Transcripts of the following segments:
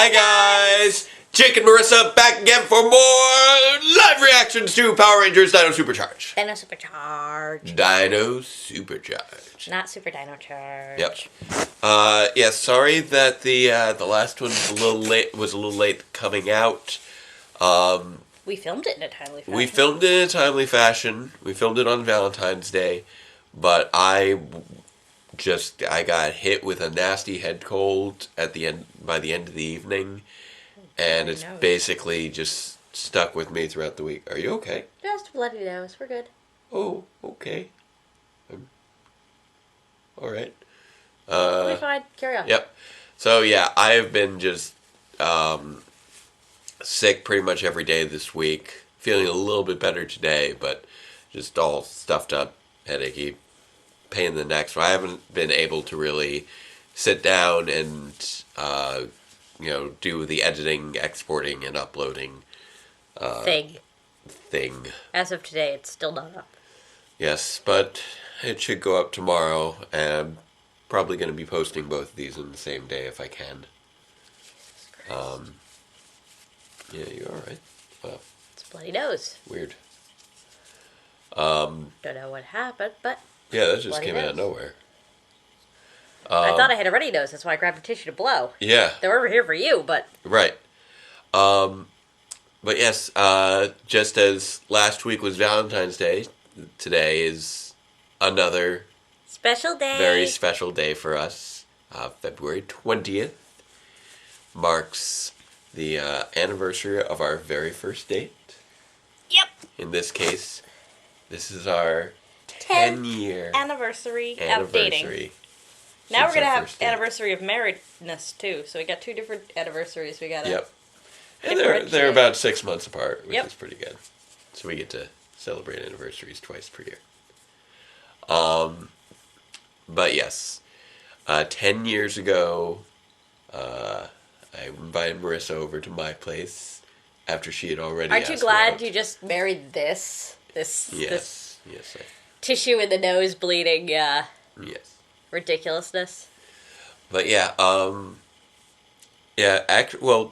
Hi guys! Jake and Marisa back again for more live reactions to Power Rangers Dino Super Charge. Dino Super Charge. Dino Super Charge. Not Super Dino Charge. Yep. Yeah, sorry that the last one was a little late coming out. We filmed it in a timely fashion. We filmed it in a timely fashion. We filmed it on Valentine's Day, but I got hit with a nasty head cold by the end of the evening, and it's basically just stuck with me throughout the week. Are you okay? Just bloody nose. We're good. Oh, okay. All right. We'll be fine. Carry on. Yep. So yeah, I have been just sick pretty much every day this week. Feeling a little bit better today, but just all stuffed up, headachy, pain in the neck. So I haven't been able to really sit down and do the editing, exporting, and uploading thing. As of today, it's still not up. Yes, but it should go up tomorrow, and I'm probably going to be posting both of these on the same day if I can. Yeah, you all right? Wow. It's bloody nose. Weird. Don't know what happened, but yeah, that just came out of nowhere. I thought I had a runny nose. That's why I grabbed a tissue to blow. Yeah. They're over here for you, but right. But yes, just as last week was Valentine's Day, today is another special day. Very special day for us. February 20th marks the anniversary of our very first date. Yep. In this case, this is our 10-year anniversary of dating. Now we're going to have anniversary of marriedness, too. So we got two different anniversaries we got to And they're about 6 months apart, which is pretty good. So we get to celebrate anniversaries twice per year. But yes, 10 years ago, I invited Marisa over to my place after she had already Aren't you glad you just married this tissue in the nose bleeding, yes. ridiculousness? But yeah,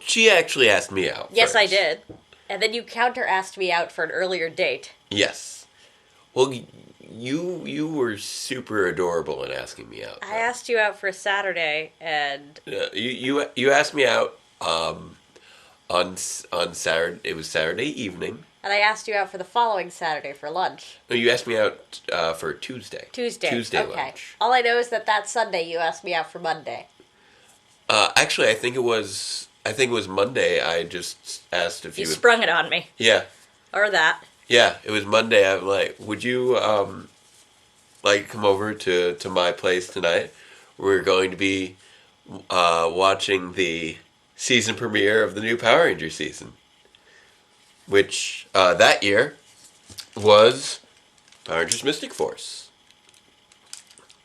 she actually asked me out Yes, first. I did. And then you counter-asked me out for an earlier date. Yes. Well, you were super adorable in asking me out. I asked you out for a Saturday, and you asked me out on Saturday. It was Saturday evening. And I asked you out for the following Saturday for lunch. No, you asked me out for Tuesday. Tuesday okay. Lunch. All I know is that Sunday you asked me out for Monday. Actually, I think it was Monday. I just asked if you sprung it on me. Yeah. Or that. Yeah, it was Monday. I'm like, would you come over to my place tonight? We're going to be watching the season premiere of the new Power Ranger season, which that year was Power Rangers Mystic Force,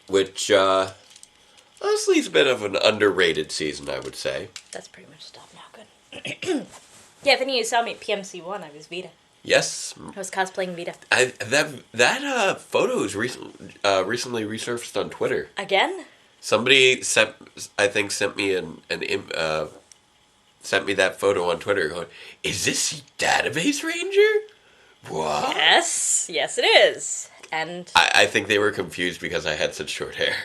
which honestly is a bit of an underrated season, I would say. That's pretty much stuff now. Good. Yeah, if any of you saw me at PMC1, I was Vita. Yes. I was cosplaying Vita. That photo was recently resurfaced on Twitter. Again? Somebody sent me sent me that photo on Twitter going, "Is this Database Ranger?" What? Yes it is. And I think they were confused because I had such short hair.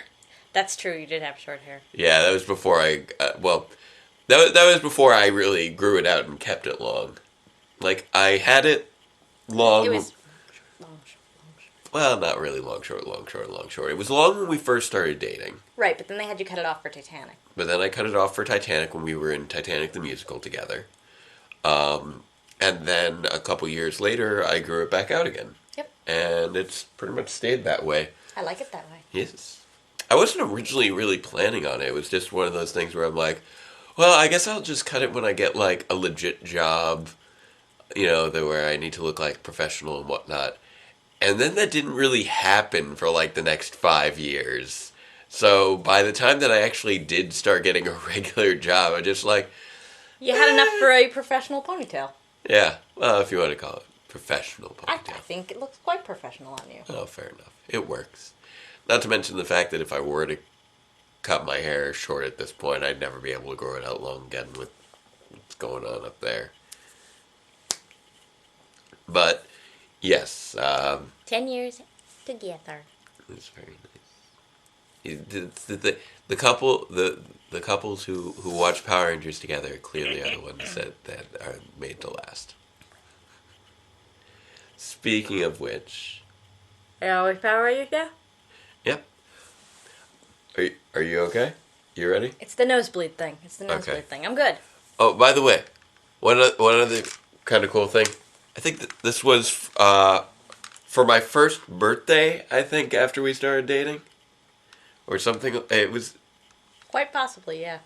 That's true, you did have short hair. Yeah, that was before that was before I really grew it out and kept it long. Like, I had it long. It was long, short. Well, not really long, short. It was long when we first started dating. Right, but then they had you cut it off for Titanic. But then I cut it off for Titanic when we were in Titanic the Musical together. And then a couple years later, I grew it back out again. Yep. And it's pretty much stayed that way. I like it that way. Yes. I wasn't originally really planning on it. It was just one of those things where I'm like, well, I guess I'll just cut it when I get, like, a legit job, where I need to look like professional and whatnot. And then that didn't really happen for, like, the next 5 years. So by the time that I actually did start getting a regular job, I just like... You had enough for a professional ponytail. Yeah, well, if you want to call it professional ponytail. I think it looks quite professional on you. Oh, fair enough. It works. Not to mention the fact that if I were to cut my hair short at this point, I'd never be able to grow it out long again with what's going on up there. But yes, 10 years together. it's very nice. The couple the couples who watch Power Rangers together clearly are the ones that are made to last. Speaking of which, Are you always Power Rangers now? yep. Are you okay? You ready? It's the nosebleed thing. I'm good. Oh, by the way, one other kind of cool thing. I think this was for my first birthday. I think after we started dating, or something. It was. Quite possibly, yeah.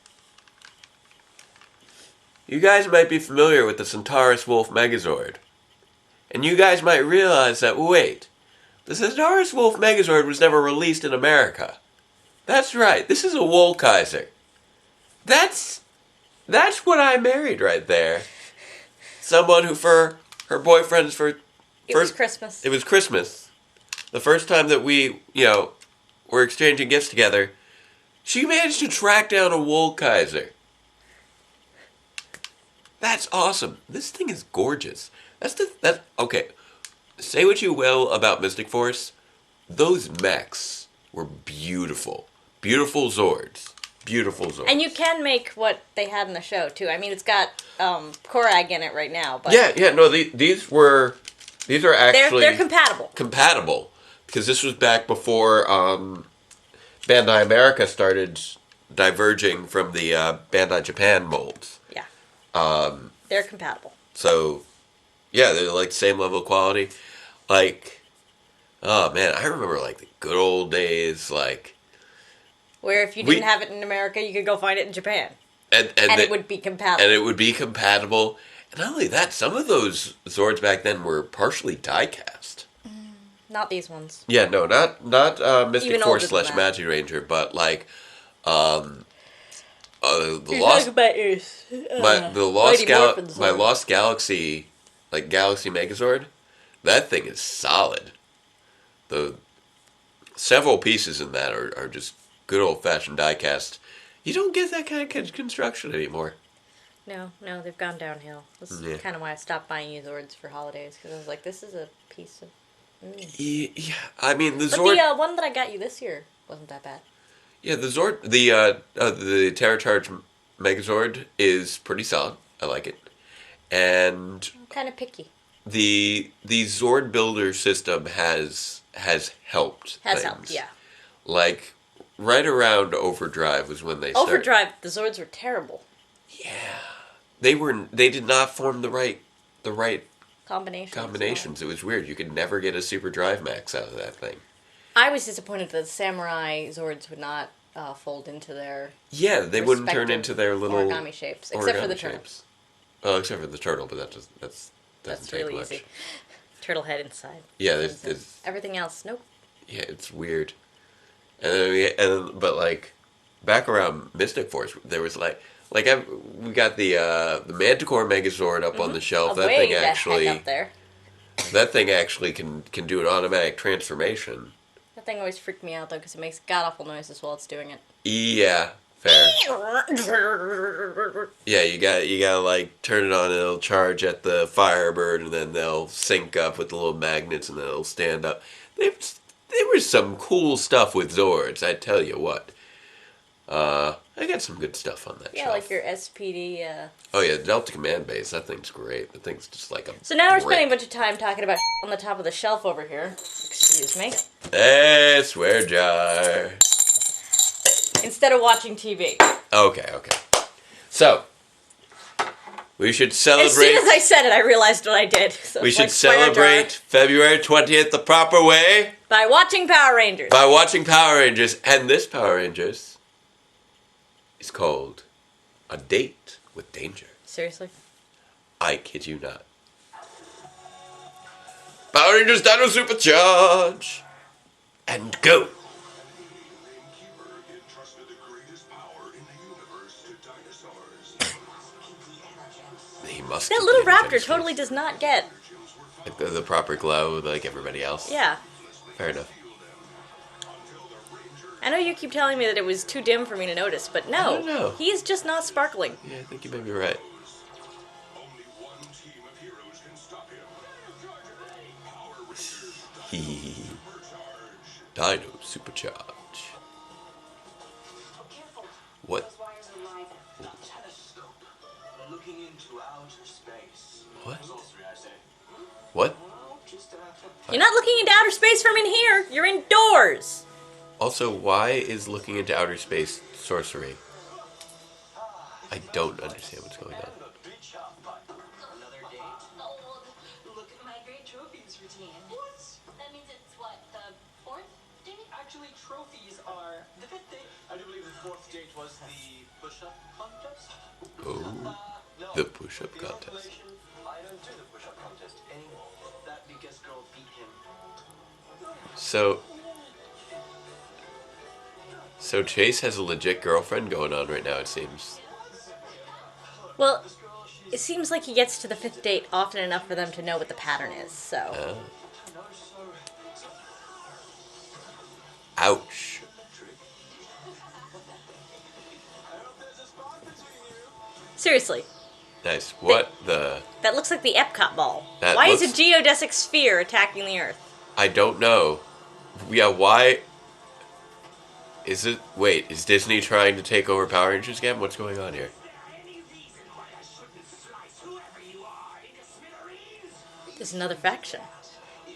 You guys might be familiar with the Centaurus Wolf Megazord, and you guys might realize that wait, the Centaurus Wolf Megazord was never released in America. That's right. This is a Woolkaiser. That's what I married right there. Someone who for her boyfriend's It was Christmas. It was Christmas. The first time that we, were exchanging gifts together, she managed to track down a Woolkaiser. That's awesome. This thing is gorgeous. That's okay. Say what you will about Mystic Force, those mechs were beautiful. Beautiful Zords. Beautiful Zords. And you can make what they had in the show, too. I mean, it's got Korag in it right now. But no, these are actually... They're compatible. Compatible. Because this was back before Bandai America started diverging from the Bandai Japan molds. Yeah. They're compatible. So, yeah, they're like same level of quality. Like, oh man, I remember like the good old days, like... Where if you didn't have it in America, you could go find it in Japan. And it would be compatible. And it would be compatible. And not only that, some of those Zords back then were partially die-cast. Not these ones. Yeah, no, not Mystic Force / Magic Ranger, but like the Lost about yours. My Lost Galaxy, like Galaxy Megazord, that thing is solid. The several pieces in that are just good old-fashioned die-cast. You don't get that kind of construction anymore. No, they've gone downhill. This is kind of why I stopped buying you Zords for holidays, because I was like, this is a piece of... Yeah, I mean, the Zord... But the one that I got you this year wasn't that bad. Yeah, the Zord, the Terra Charge Megazord is pretty solid. I like it. And... I'm kind of picky. The Zord builder system has helped things. Helped, yeah. Like... Right around Overdrive was when they started. Overdrive, the Zords were terrible. Yeah. They did not form the right combinations. It was weird. You could never get a Super Drive Max out of that thing. I was disappointed that the Samurai Zords would not fold into their they wouldn't turn into their little origami shapes, except for the turtle. Oh, except for the turtle, but that doesn't take really much. Easy. Turtle head inside. Yeah, there's everything else. Nope. Yeah, it's weird. But like back around Mystic Force, there was we got the Manticore Megazord up on the shelf. That thing actually up there. That thing actually can do an automatic transformation. That thing always freaked me out though because it makes god awful noises while it's doing it. Yeah, fair. Yeah, you gotta like turn it on and it'll charge at the Firebird and then they'll sync up with the little magnets and then it'll stand up. There was some cool stuff with Zords, I tell you what. I got some good stuff on that shelf. Yeah, like your SPD. Oh yeah, Delta Command Base. That thing's great. That thing's just like a So now we're spending a bunch of time talking about on the top of the shelf over here. Excuse me. Hey, swear jar. Instead of watching TV. Okay. So, we should celebrate... As soon as I said it, I realized what I did. So we should celebrate February 20th the proper way. By watching Power Rangers. By watching Power Rangers. And this Power Rangers is called A Date with Danger. Seriously? I kid you not. Power Rangers Dino Super Charge. And go. That little raptor totally does not get the proper glow like everybody else. Yeah. Fair enough. I know you keep telling me that it was too dim for me to notice, but no. I don't know. He is just not sparkling. Yeah, I think you may be right. Dino Super Charge. What? What? What? You're not looking into outer space from in here. You're indoors. Also, why is looking into outer space sorcery? I don't understand what's going on. Another date? Oh, look at my great trophies routine. What? That means it's what, the fourth date? Actually, trophies are the fifth date. I do believe the fourth date was the push-up contest. Oh, No, the push-up in contest. population, I don't do the push-up contest anymore. That because girl beat him. So Chase has a legit girlfriend going on right now, it seems. Well, it seems like he gets to the fifth date often enough for them to know what the pattern is, so. Ouch. Seriously. Nice. What the... That looks like the Epcot ball. That Why is a looks- geodesic sphere attacking the Earth? I don't know. Yeah, why... Is it... Wait, is Disney trying to take over Power Rangers again? What's going on here? There's another faction.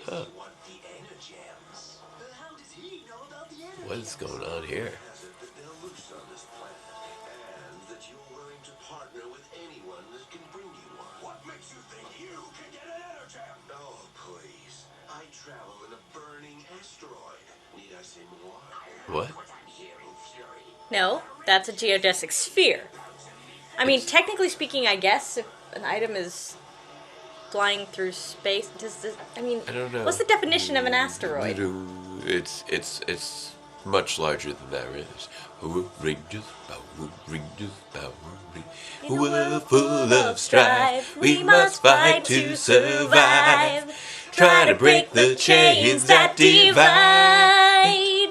Huh. What is going on here? What? No, that's a geodesic sphere. I mean, technically speaking, I guess if an item is flying through space, I mean, I don't know. what's the definition of an asteroid? It's much larger than that, really. Power Rangers, Power Rangers, Power Rangers. In a world full of strife, we must fight to survive. Try to break the chains that divide.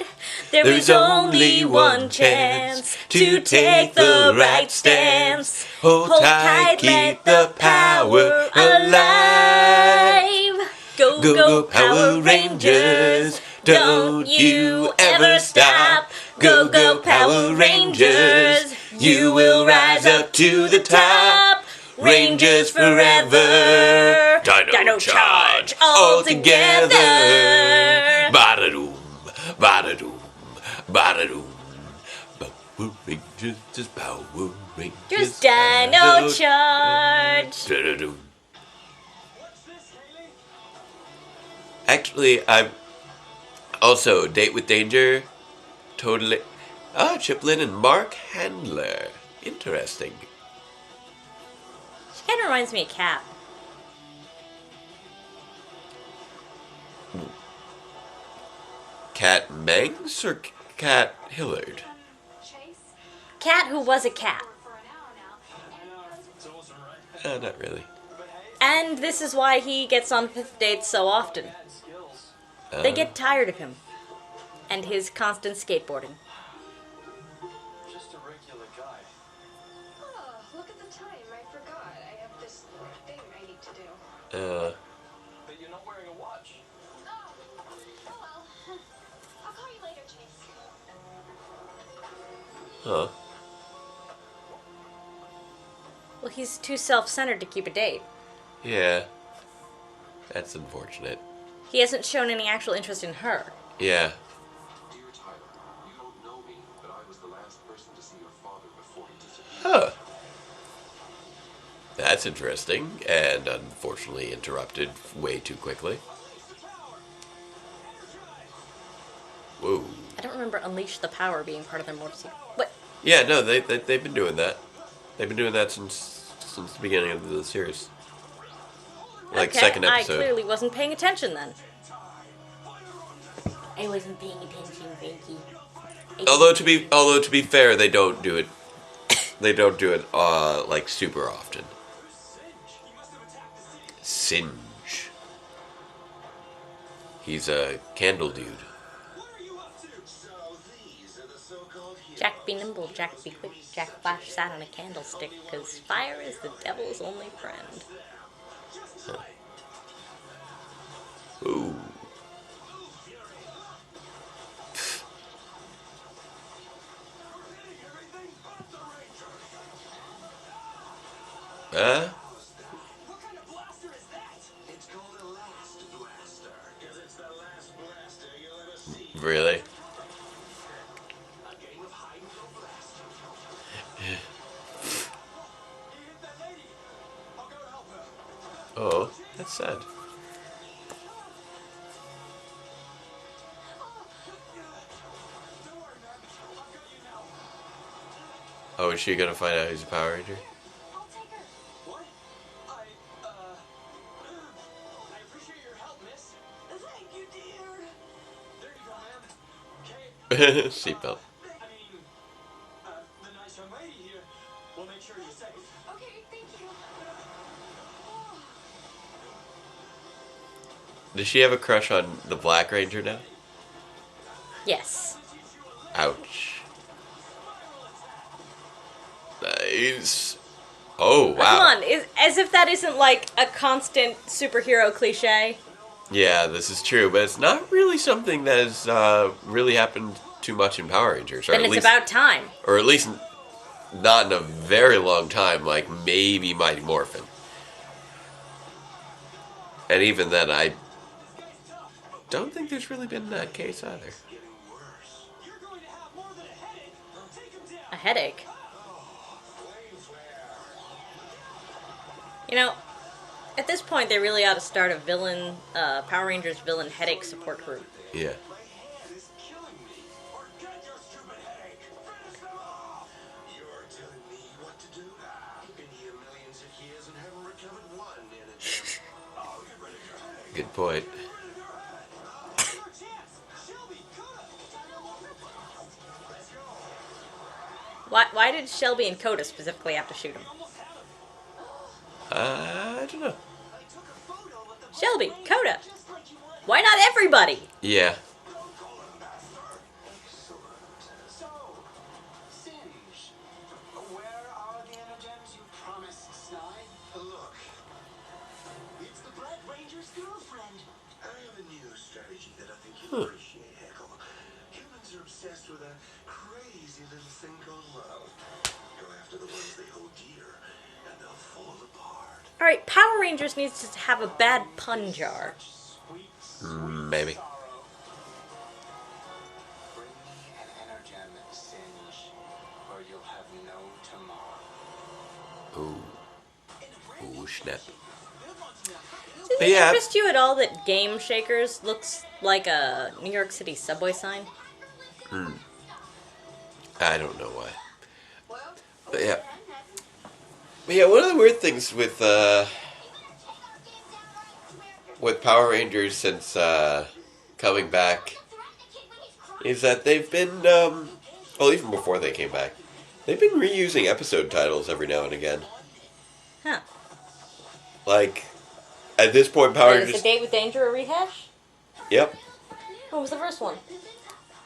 There is only one chance to take the right stance. Hold tight, keep the power alive. Go, go, Power Rangers. Don't you ever stop. Go, go, Power Rangers. You will rise up to the top. Rangers forever. Dino Charge all together. Ba-da-doom, ba-da-doom, ba-da-doom. Power Rangers, just Power Rangers. Just Dino Charge. Da-da-doom. Actually, I'm also Date with Danger. Totally. Chiplin and Mark Handler. Interesting. She kind of reminds me of Kat. Kat Mangs or Kat Hillard? Kat who was a cat. Not really. And this is why he gets on fifth dates so often. They get tired of him. And his constant skateboarding. Just a regular guy. Oh, look at the time. I forgot. I have this thing I need to do. But you're not wearing a watch. Oh well. I'll call you later, Chase. Huh. Well, he's too self-centered to keep a date. Yeah. That's unfortunate. He hasn't shown any actual interest in her. Yeah. Dear Tyler, you don't know me, but I was the last person to see your father before he disappeared. Huh. That's interesting, and unfortunately interrupted way too quickly. Whoa. I don't remember Unleash the Power being part of their Mortal Secret. What? Yeah, no, they've been doing that. They've been doing that since the beginning of the series. Like, okay, second episode. I clearly wasn't paying attention then. I wasn't paying attention, Frankie. Although to be fair, they don't do it. They don't do it like super often. Singe. He's a candle dude. Jack be nimble, Jack be quick, Jack flash sat on a candlestick, 'cause fire is the devil's only friend. Ooh. What kind of blaster is that? It's called a last blaster. Because it's the last blaster you'll ever see. Really? A game of hide and go blaster. He hit that lady. I'll go help her. Oh, that's sad. Don't worry, man. I've got you now. Oh, is she gonna find out who's a Power Ranger? I'll take her. What? I appreciate your help, miss. Thank you, dear. There you go, man. Okay. Seatbelt. I mean, the nice young lady here will make sure you're safe. Okay, thank you. Does she have a crush on the Black Ranger now? Yes. Ouch. Nice. Oh, wow. Come on, as if that isn't like a constant superhero cliche. Yeah, this is true, but it's not really something that has really happened too much in Power Rangers. Or Then at it's least, about time. or at least not in a very long time, like maybe Mighty Morphin. And even then, I don't think there's really been that case either. You're going to have more than a headache. Take him down. A headache. You know, at this point, they really ought to start a villain, Power Rangers villain headache support group. Yeah. My hand is killing me. Forget your stupid headache. Finish them off. You're telling me what to do? I've been here millions of years and haven't recovered one energy. I'll get rid of your headache. Good point. Your chance. Shelby, Coda. Let's go. Why did Shelby and Coda specifically have to shoot him? I don't know. Shelby, Coda. Why not everybody? Yeah. So, Singe, where are the energems you promised Snide? Look, It's the Black Ranger's girlfriend. I have a new strategy that I think you'll appreciate, Heckle. Humans are obsessed with a crazy little thing called love. Go after the ones they hold dear, and they'll fall apart. Alright, Power Rangers needs to have a bad pun jar. Maybe. Bring an energem, Singe, or you'll have no tomorrow. Ooh, snap. Does it Yeah. interest you at all that Game Shakers looks like a New York City subway sign? I don't know why. But yeah. But yeah, one of the weird things with Power Rangers since coming back is that they've been, well, even before they came back, they've been reusing episode titles every now and again. Huh. Like, at this point, Power Is Rangers... A Date with Danger a rehash? Yep. What was the first one?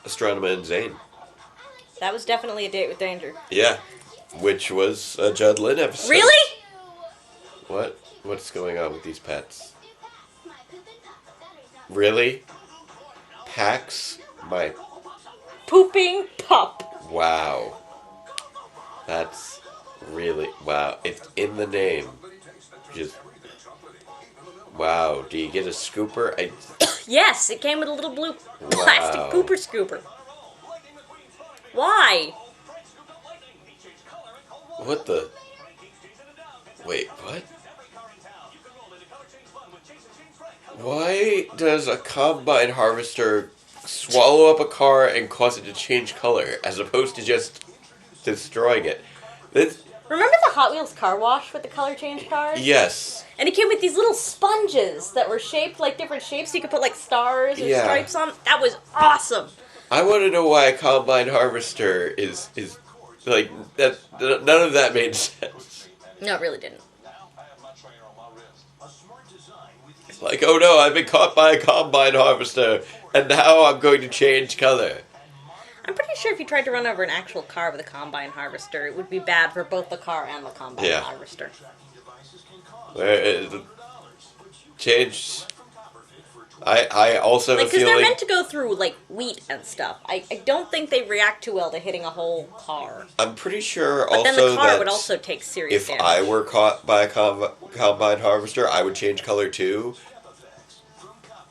Astronomer and Zane. That was definitely A Date with Danger. Yeah. Which was a Judd Lynn episode. Really? What? What's going on with these pets? Really? Pax? My... Pooping pup. Wow. That's really... Wow. It's in the name. Just... Wow. Do you get a scooper? Yes, it came with a little blue plastic Wow. pooper scooper. Why? What the... Wait, what? Why does a combine harvester swallow up a car and cause it to change color, as opposed to just destroying it? This, Remember the Hot Wheels car wash with the color change cars? yes. And it came with these little sponges that were shaped like different shapes, so you could put like stars or Yeah. stripes on. That was awesome. I want to know why a combine harvester is like that. None of that made sense. No, it really didn't. It's like, oh no, I've been caught by a combine harvester, and now I'm going to change color. I'm pretty sure if you tried to run over an actual car with a combine harvester, it would be bad for both the car and the combine Yeah. harvester. Where is the change? I also have Like, a because they're feeling. meant to go through, like, wheat and stuff. I don't think they react too well to hitting a whole car. I'm pretty sure But then the also car that would also take serious if damage. I were caught by a combine harvester, I would change color too.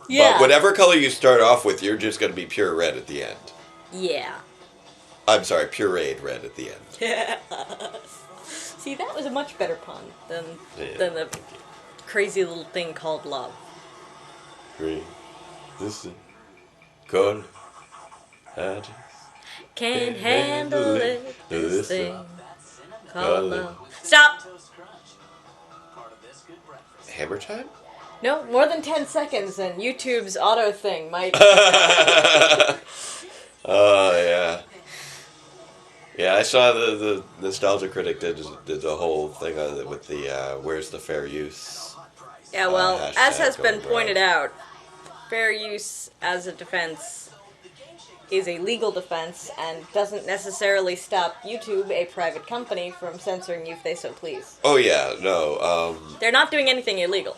Yeah. But whatever color you start off with, you're just going to be pure red at the end. Yeah. I'm sorry, pureed red at the end. See, that was a much better pun than Yeah, than the thank you. crazy little thing called love. Green. This is cold. I just Can't handle it, this This thing That's cinnamon called Color. love. Stop! toast crunch. Part of this good breakfast. Hammer time? No, more than 10 seconds and YouTube's auto thing might... Oh, yeah. Yeah, I saw the Nostalgia Critic did the whole thing on it with the where's the fair use. Yeah, well, as Hashtag has been going pointed around. out, fair use as a defense is a legal defense and doesn't necessarily stop YouTube, a private company, from censoring you if they so please. Oh yeah, no, They're not doing anything illegal.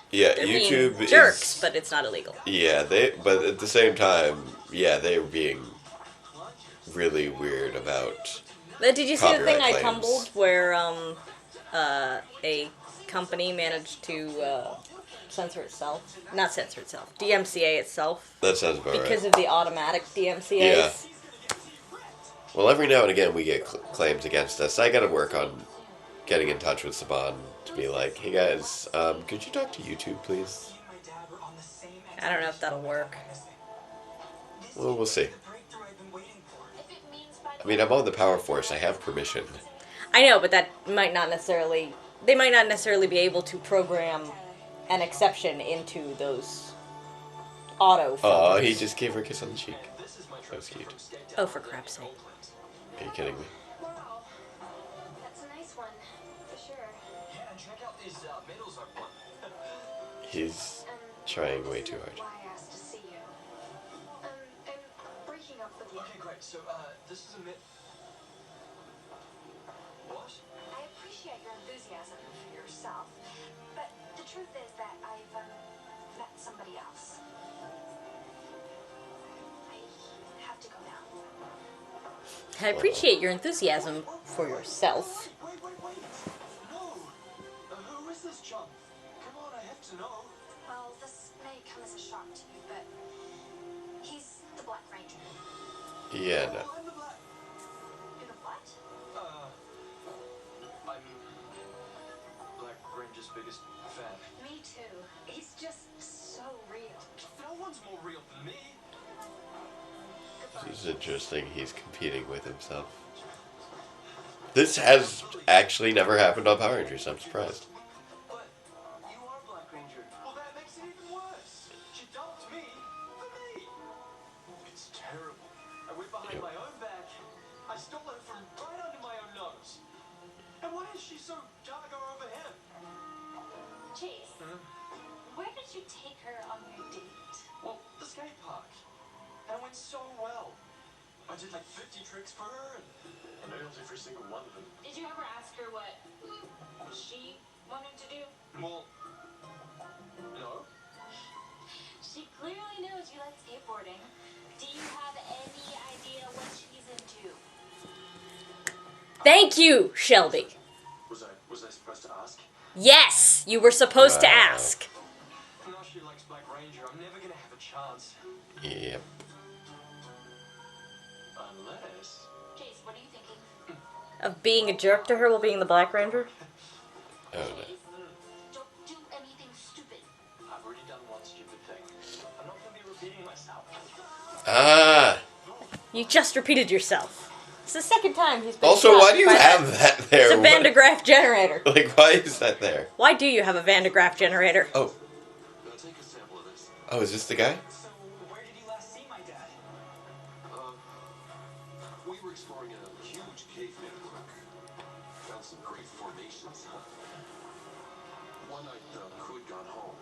yeah, They're YouTube being jerks, is, but it's not illegal. yeah, but at the same time, yeah, they were being really weird about. But did you see the thing I Copyright claims. tumbled where a company managed to censor itself? Not censor itself, DMCA itself That sounds about because right. of the automatic DMCAs. Yeah. Well, every now and again we get claims against us. I got to work on getting in touch with Saban to be like, hey guys, could you talk to YouTube, please? My dad were on the same I don't know if that'll work. Well, we'll see. breakthrough I've been waiting for. If it means by I mean, I'm on the Power Force. I have permission. I know, but that might not necessarily. They might not necessarily be able to program an exception into those auto. Oh, filters. he just gave her a kiss on the cheek. That was cute. Oh, for crap's sake! Are you kidding me? wow, that's a nice one, for sure. Yeah, and check out this medals I've won. He's trying way too hard. Why I asked to see you. I'm breaking up with you. Okay, great. So, this is a myth. What? I appreciate your enthusiasm for yourself, but the truth is that I've met somebody else. I have to go now. I appreciate your enthusiasm for yourself. Wait. No. Who is this chump? Come on, I have to know. Well, this may come as a shock to you, but he's the Black Ranger. Yeah, no. I'm the black. In the what? I'm Black Ranger's biggest fan. Me too. He's just so real. No one's more real than me. Goodbye. It's interesting. He's competing with himself. This has actually never happened on Power Rangers. I'm surprised. But you are Black Ranger. Well, that makes it even worse. She dumped me for me. It's terrible. I went behind my own back. I stole her from right under my own nose. And why is she so gaga over him? Chase, where did you take her on your date? Well, the skate park. And it went so well. I did like 50 tricks for her and nailed every single one of them. Did you ever ask her what she wanted to do? Well, no. She clearly knows you like skateboarding. Do you have any idea what she's into? Thank you, Shelby. Was I supposed to ask? Yes, you were supposed to Wow. ask. Now she likes Black Ranger. I'm never gonna have a chance. Yep. Unless... Chase, what are you thinking? Of being a jerk to her while being the Black Ranger? Oh no. Chase, don't do anything stupid. I've already done one stupid thing. I'm not gonna be repeating myself. Ah. You just repeated yourself. It's the second time he's been Also, shot why do you by have that there? It's a Van de What- Graaff generator. Like, why is that there? Why do you have a Van de Graaff generator? Oh. Now take a sample of this. Oh, is this the guy? So, where did you last see my dad? We were exploring a huge cave network. Found some great formations. One night, Hood got home.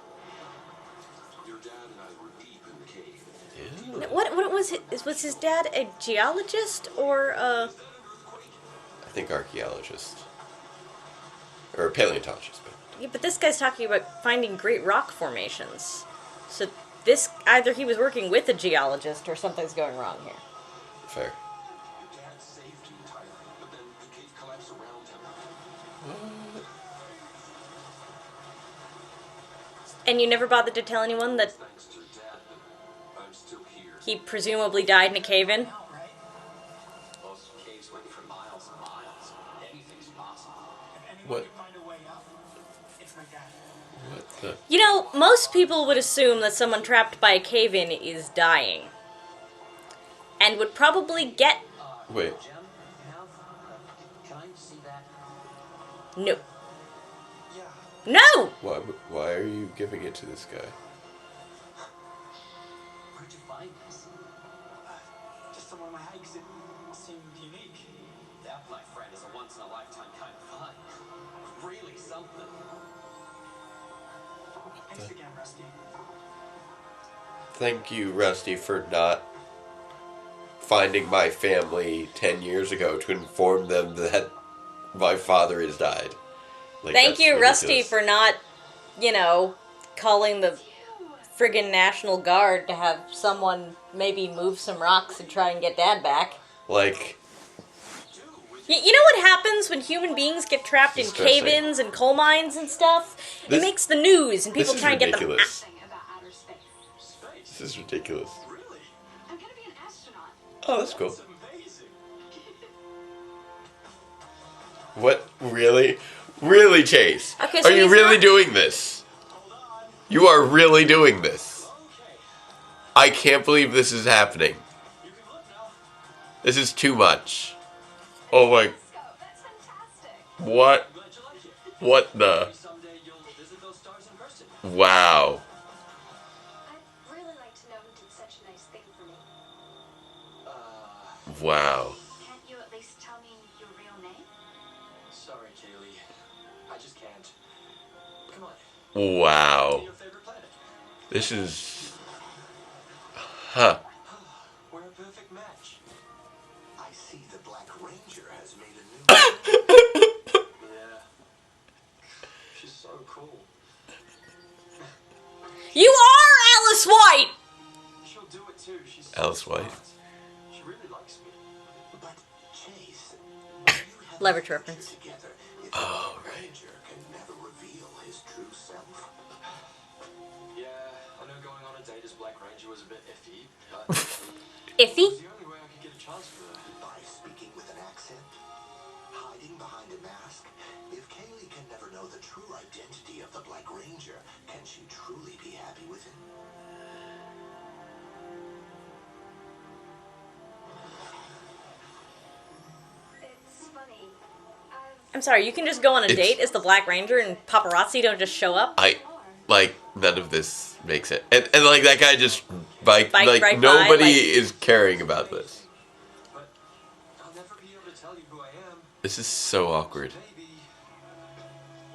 Your dad and I were deep in the cave. Yeah. What was his dad a geologist or I think archaeologist. Or a paleontologist. But Yeah, but this guy's talking about finding great rock formations. So either he was working with a geologist or something's going wrong here. Fair. Dad saved you, Tyler, but then the cave collapsed around him. And you never bothered to tell anyone that Thanks to Dad that I'm still here. he presumably died in a cave-in? Out, right? Most caves went for miles and miles. Anything's possible. If anyone What? can find a way out, it's my dad. What the? You know, most people would assume that someone trapped by a cave-in is dying. And would probably get... Wait. Jim, can I see that? No. Yeah. No! Why are you giving it to this guy? Where'd you find this? Just on one of my hikes, it seemed unique. That, my friend, is a once-in-a-lifetime kind of find. Really something. Thanks again, Rusty. Thank you, Rusty, for not finding my family 10 years ago to inform them that my father has died. Like, Thank that's you, Rusty, ridiculous. for not, calling the friggin' National Guard to have someone maybe move some rocks and try and get Dad back. Like, You know what happens when human beings get trapped in Disgusting. cave-ins and coal mines and stuff? This- It makes the news and this people is try and get them ridiculous. Thing about outer space. Space? This is ridiculous. Really? I'm gonna be an astronaut. Oh, that's cool. That's amazing. What? Really? Really, Chase? Okay, so are you he's really not- doing this? Hold on. You are really doing this. Okay. I can't believe this is happening. You can look now. This is too much. Oh my... Telescope. That's fantastic. What? Glad you like it. What the... Maybe someday you'll visit those stars in person. Wow. I'd really like to know who did such a nice thing for me. Wow. Can't you at least tell me your real name? Sorry, Kaylee. I just can't. Come on. Wow. Your favorite planet? This is... Huh. We're a perfect match. I see the Black Ranger has made a new. Yeah. She's so cool. You are Alice White! She'll do it too. She's Alice smart. White. She really likes me. But Chase, you have Leverage the reference. future together. If Oh, the Black right. Ranger can never reveal his true self. Yeah, I know going on a date as Black Ranger was a bit iffy, but it Iffy? was the only way I could get a chance for her. By speaking with an accent, hiding behind a mask. If Kaylee can never know the true identity of the Black Ranger, can she truly be happy with him? It's funny. I've I'm sorry, you can just go on a It's- date as the Black Ranger and paparazzi don't just show up? Like, none of this makes it. And like, that guy just... Biked like, right by, nobody like- is caring about this. But I'll never be able to tell you who I am. This is so awkward. Maybe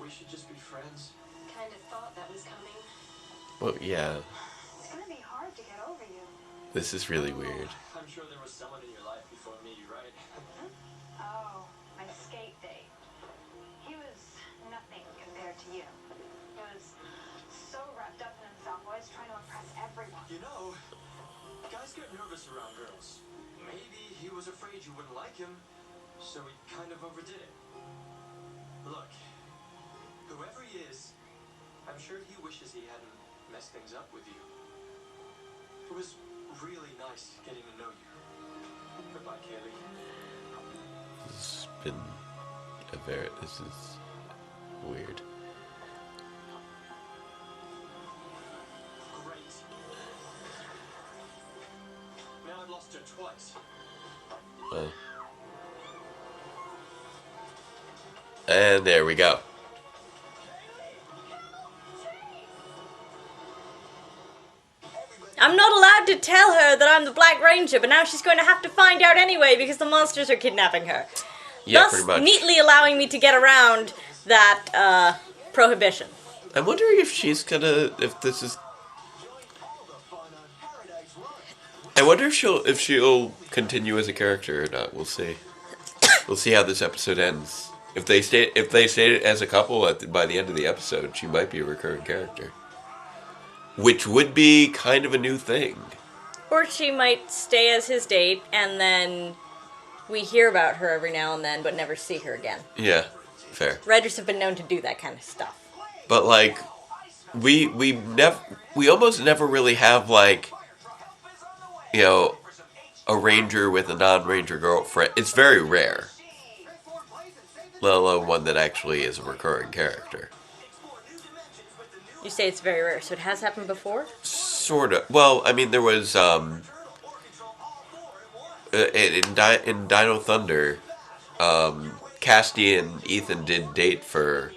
we should just be friends. kind of thought that was coming. Well, yeah. It's gonna be hard to get over you. This is really weird. I'm sure there was someone in your life before me, right? Oh, my skate date. He was nothing compared to you. He was so wrapped up in himself, always trying to impress everyone. You know, guys get nervous around girls. Maybe he was afraid you wouldn't like him, so he kind of overdid it. Look, whoever he is, I'm sure he wishes he hadn't messed things up with you. It was really nice getting to know you. Goodbye, Kaylee. This has been this is weird. Great. Now I've lost her twice. Well. And there we go. I'm not allowed to tell her that I'm the Black Ranger, but now she's going to have to find out anyway because the monsters are kidnapping her. Yeah, Thus, pretty much. neatly allowing me to get around that prohibition. I'm wondering if she's gonna, if this is. I wonder if she'll continue as a character or not. We'll see. We'll see how this episode ends. If they stay as a couple by the end of the episode, she might be a recurring character. which would be kind of a new thing. Or she might stay as his date, and then we hear about her every now and then, but never see her again. Yeah, fair. Writers have been known to do that kind of stuff. But like, we almost never really have like, you know, a ranger with a non-ranger girlfriend. It's very rare. Let alone one that actually is a recurring character. You say it's very rare, so it has happened before? Sort of. Well, I mean, there was in Dino Thunder, Casty and Ethan did date for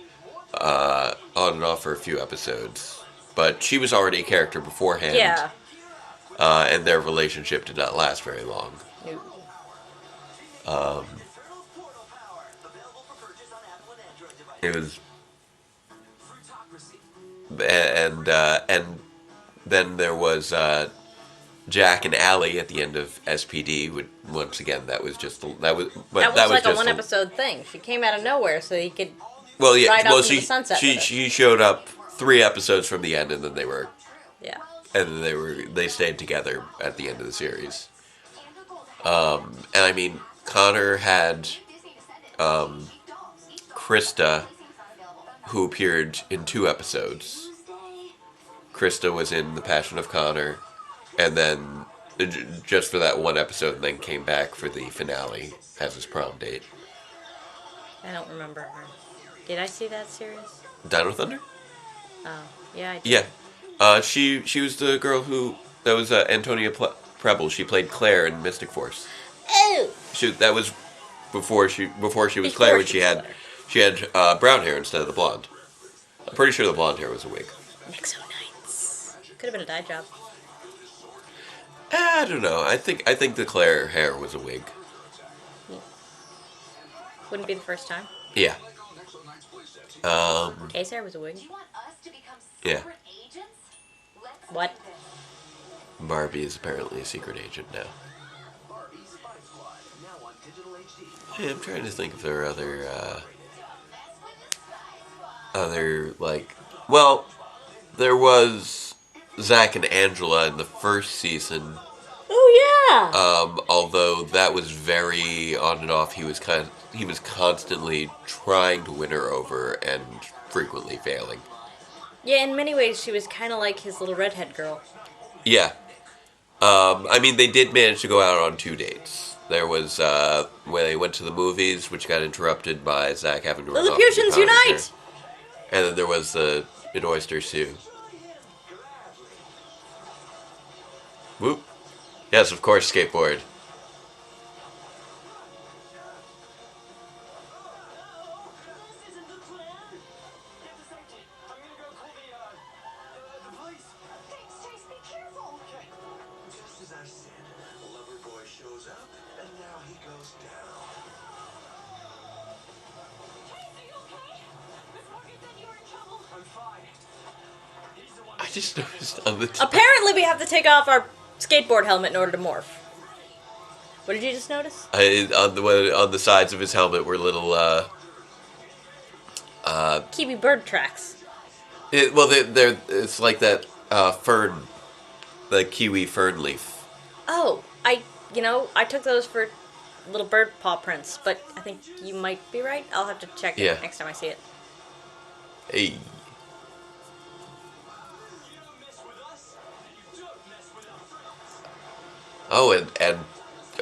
on and off for a few episodes, but she was already a character beforehand. Yeah. And their relationship did not last very long. No. It was, and then there was Jack and Allie at the end of SPD. Once again, that was just That was like a one episode thing. She came out of nowhere so he could ride off into the sunset. She showed up 3 episodes from the end, and then they stayed together at the end of the series. And I mean, Connor had Krista, who appeared in 2 episodes. Krista was in The Passion of Connor, and then just for that 1 episode, and then came back for the finale as his prom date. I don't remember her. Did I see that series? Dino Thunder? Oh, yeah, I did. Yeah. She was the girl that was Antonia Preble. She played Claire in Mystic Force. Oh! That was before she was Claire, when she had brown hair instead of the blonde. I'm pretty sure the blonde hair was a wig. Exo-Nights. Could have been a dye job. I don't know. I think the Claire hair was a wig. Wouldn't be the first time. Yeah. Kay's hair was a wig. Yeah. What? Barbie is apparently a secret agent now. Yeah, I'm trying to think if there are other like, well, there was Zach and Angela in the first season. Oh yeah. Although that was very on and off. He was constantly trying to win her over and frequently failing. Yeah, in many ways, she was kind of like his little redhead girl. Yeah. I mean, they did manage to go out on 2 dates. There was when they went to the movies, which got interrupted by Zach having to run off to Lilliputians the counter. unite! And then there was an oyster stew. Whoop. Yes, of course, skateboard. I just noticed on the Apparently, we have to take off our skateboard helmet in order to morph. What did you just notice? on the sides of his helmet were little Kiwi bird tracks. it's like that fern, the kiwi fern leaf. Oh, I took those for little bird paw prints, but I think you might be right. I'll have to check it next time I see it. Hey. Oh, and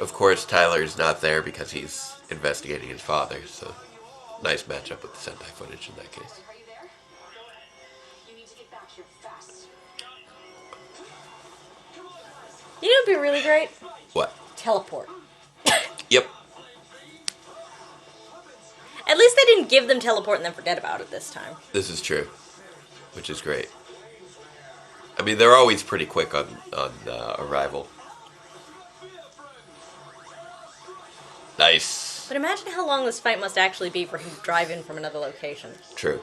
of course Tyler's not there because he's investigating his father, so nice matchup with the Sentai footage in that case. Are you there? You need to get back here fast. You know what'd be really great? What? Teleport. Yep. At least they didn't give them teleport and then forget about it this time. This is true, which is great. I mean, they're always pretty quick on arrival. Nice. But imagine how long this fight must actually be for him to drive in from another location. True.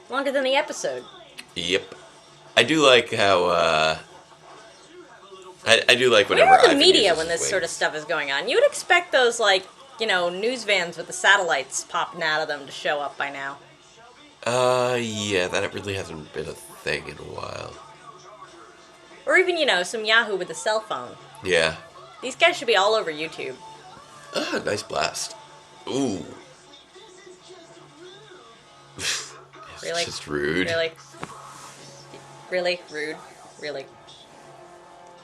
Longer than the episode. Yep. I do like how, I do like whenever Where are the Ivan media uses when his this sort of wings. stuff is going on? You would expect those, news vans with the satellites popping out of them to show up by now. Yeah, that really hasn't been a thing in a while. Or even, some Yahoo with a cell phone. Yeah. These guys should be all over YouTube. Ah, nice blast. Ooh. It's Really? just rude. Really? Really? Rude? Really?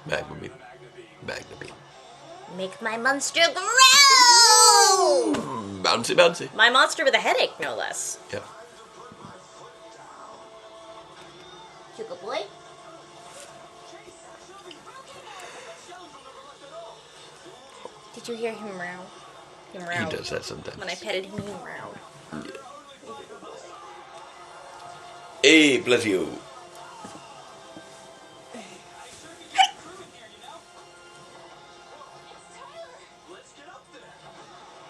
Magma beam. Magna beam. Make my monster grow! Bouncy, bouncy. My monster with a headache, no less. Yep. Sugar boy? Did you hear him meow? He He meowed. does that sometimes. When I petted him, he meowed. Hey, bless you.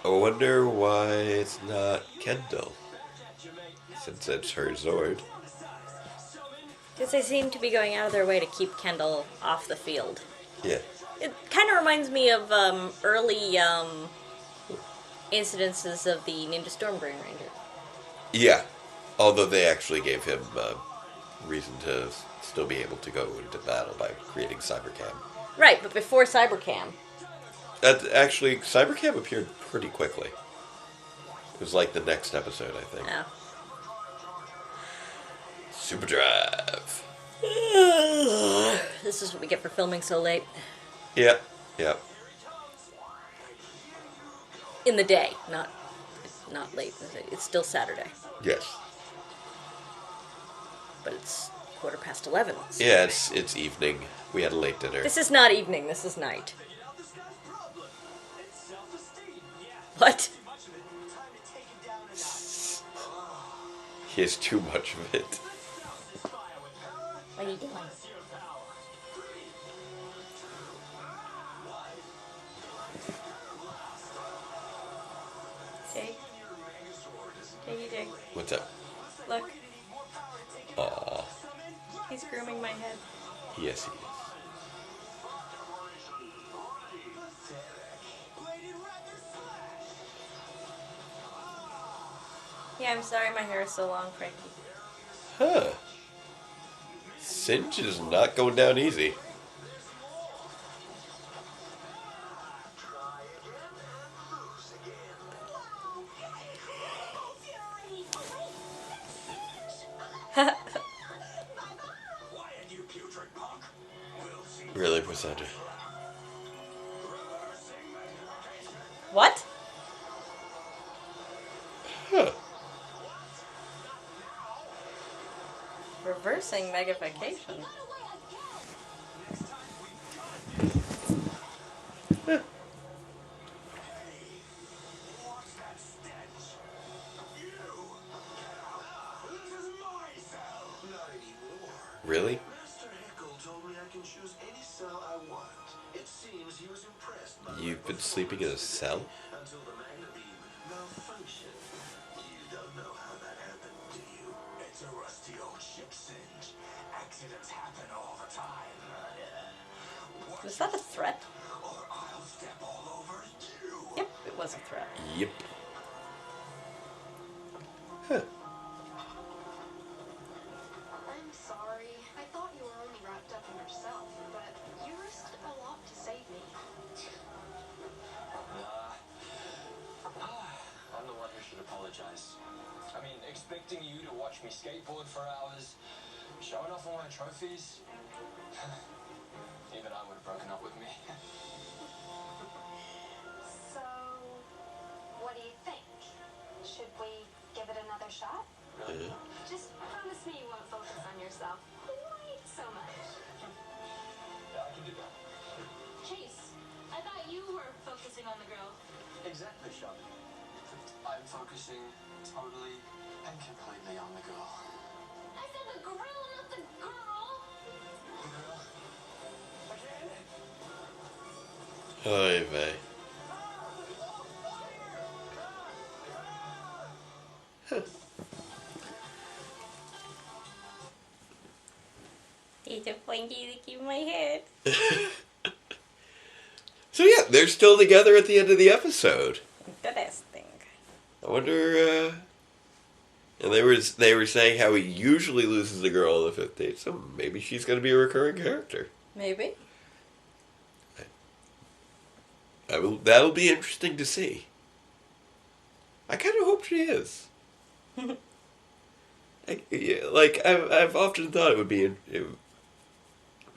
I wonder why it's not Kendall. Since it's her Zord. Because they seem to be going out of their way to keep Kendall off the field. Yeah. It kind of reminds me of early incidences of the Ninja Storm Green Ranger. Yeah. Although they actually gave him reason to still be able to go into battle by creating Cybercam. Right, but before Cybercam. Actually, Cybercam appeared pretty quickly. It was like the next episode, I think. Yeah. Super Drive. This is what we get for filming so late. Yeah. Yeah. In the day, not late. It's still Saturday, Yes. but it's 11:15. Yeah, it's evening. We had a late dinner. This is not evening, this is night. What? He has too much of it. What are you doing? Jake? Jake. What's up? Look, Aw. he's grooming my head. Yes, he is. Yeah, I'm sorry my hair is so long, Frankie. Huh. Singe is not going down easy. Really, Poseidon? What? Huh. Reversing megaphication. Really? Master Heckle told me I can choose any cell I want. It seems he was impressed by You've been sleeping in a cell? until the magna beam malfunctioned. You don't know how that happened, do you? It's a rusty old ship, Singe. Accidents happen all the time. Was that a threat? Or I'll step all over you. Yep, it was a threat. Yep. Huh. I'm sorry. I thought you were only wrapped up in yourself, but you risked a lot to save me. I'm the one who should apologize. I mean, expecting you to watch me skateboard for hours, showing off all my trophies. Even I would have broken up with me. So, what do you think? Should we give it another shot? Just promise me you won't focus on yourself quite so much. Yeah, I can do that. Chase, I thought you were focusing on the girl. Exactly, Sean. I'm focusing totally and completely on the girl. I said the girl, not the girl. Girl? Again? Oy vey. It's a pointy to keep my head. So yeah, they're still together at the end of the episode. Interesting. I wonder And they were saying how he usually loses a girl on the fifth date, so maybe she's going to be a recurring character. Maybe. That'll be interesting to see. I kind of hope she is. I've often thought it would be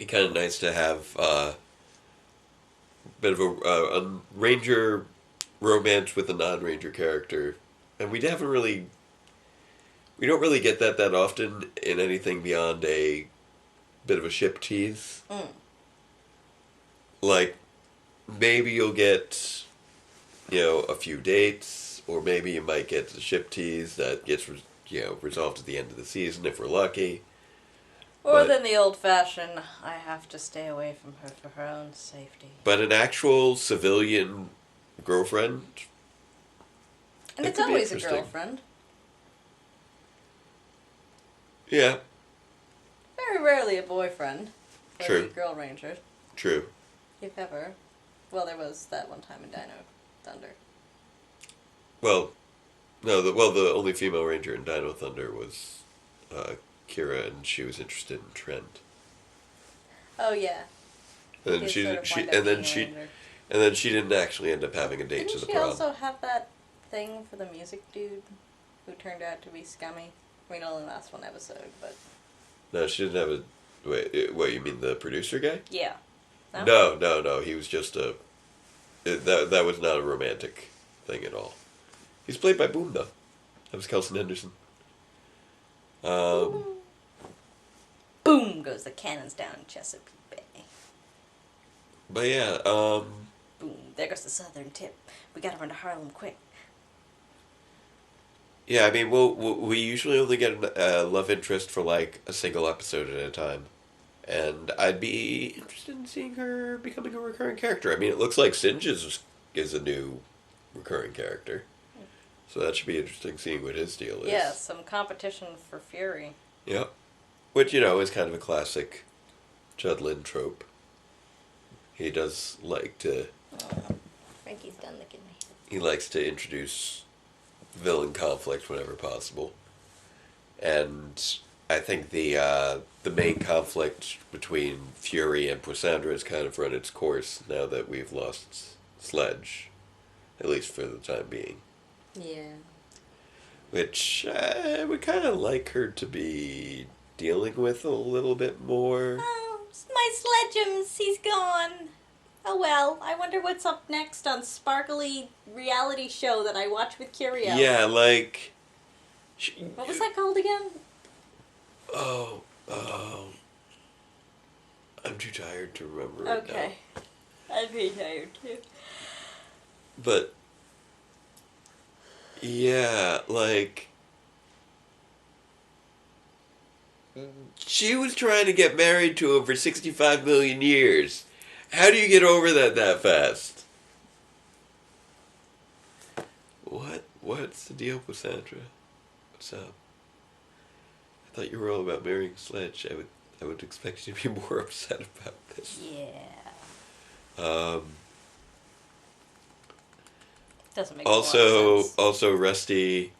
kind of nice to have a bit of a ranger romance with a non-ranger character, and we don't really get that often in anything beyond a bit of a ship tease. Like, maybe you'll get, a few dates, or maybe you might get the ship tease that gets, resolved at the end of the season if we're lucky. Or then the old-fashioned, I have to stay away from her for her own safety. But an actual civilian girlfriend... And it's always a girlfriend. Yeah. Very rarely a boyfriend. For True. the Girl Ranger. True. If ever. Well, there was that one time in Dino Thunder. Well, no, the only female ranger in Dino Thunder was Kira, and she was interested in Trent. Oh yeah. And then she didn't actually end up having a date to the prom. Didn't she also have that thing for the music dude who turned out to be scummy? I mean, only last one episode, but... No, she didn't have a... Wait, what, you mean the producer guy? Yeah. No, he was just that was not a romantic thing at all. He's played by Boom, though. That was Kelson Henderson. Boom goes the cannons down in Chesapeake Bay. But yeah, Boom, there goes the southern tip. We gotta run to Harlem quick. Yeah, I mean, we usually only get a love interest for, like, a single episode at a time. And I'd be interested in seeing her becoming a recurring character. I mean, it looks like Singe is a new recurring character. So that should be interesting, seeing what his deal is. Yeah, some competition for Fury. Yep. Which, is kind of a classic Judlin trope. He does like to... Oh, Frankie's done licking me. He likes to introduce villain conflict whenever possible. And I think the main conflict between Fury and Poisandra has kind of run its course now that we've lost Sledge. At least for the time being. Yeah. Which I would kind of like her to be dealing with a little bit more. Oh, my Sledgeums, he's gone. Oh well, I wonder what's up next on sparkly reality show that I watch with Curio. Yeah, like... What was that called again? Oh, I'm too tired to remember right now. Okay. I'd be tired too. But... Yeah, like... She was trying to get married to him for 65 million years. How do you get over that fast? What's the deal with Sandra? What's up? I thought you were all about marrying Sledge. I would expect you to be more upset about this. Yeah. Doesn't make also, a lot of sense. Also Rusty,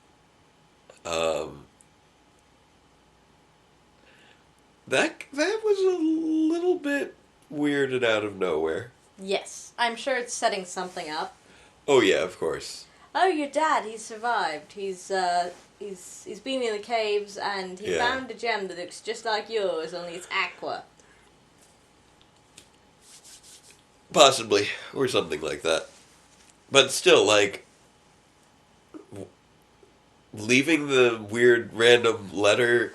that was a little bit weird and out of nowhere. Yes, I'm sure it's setting something up. Oh yeah, of course. Oh, your dad, he survived. He's been in the caves and he found a gem that looks just like yours, only it's aqua. Possibly, or something like that. But still, like, leaving the weird random letter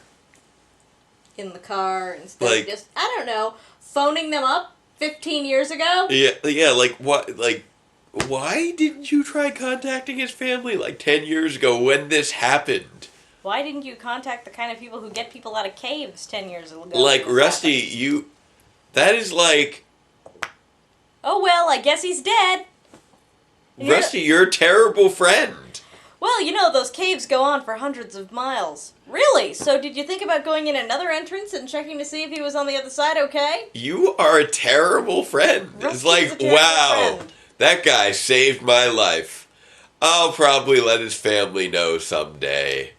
in the car instead of just, I don't know, phoning them up 15 years ago? Yeah, like, what, like, why didn't you try contacting his family, like, 10 years ago when this happened? Why didn't you contact the kind of people who get people out of caves 10 years ago? Like, Rusty, that is like... Oh, well, I guess he's dead. Rusty, you're a terrible friend. Well, those caves go on for hundreds of miles. Really? So did you think about going in another entrance and checking to see if he was on the other side okay? You are a terrible friend. Rusty's it's like, wow, friend. That guy saved my life. I'll probably let his family know someday.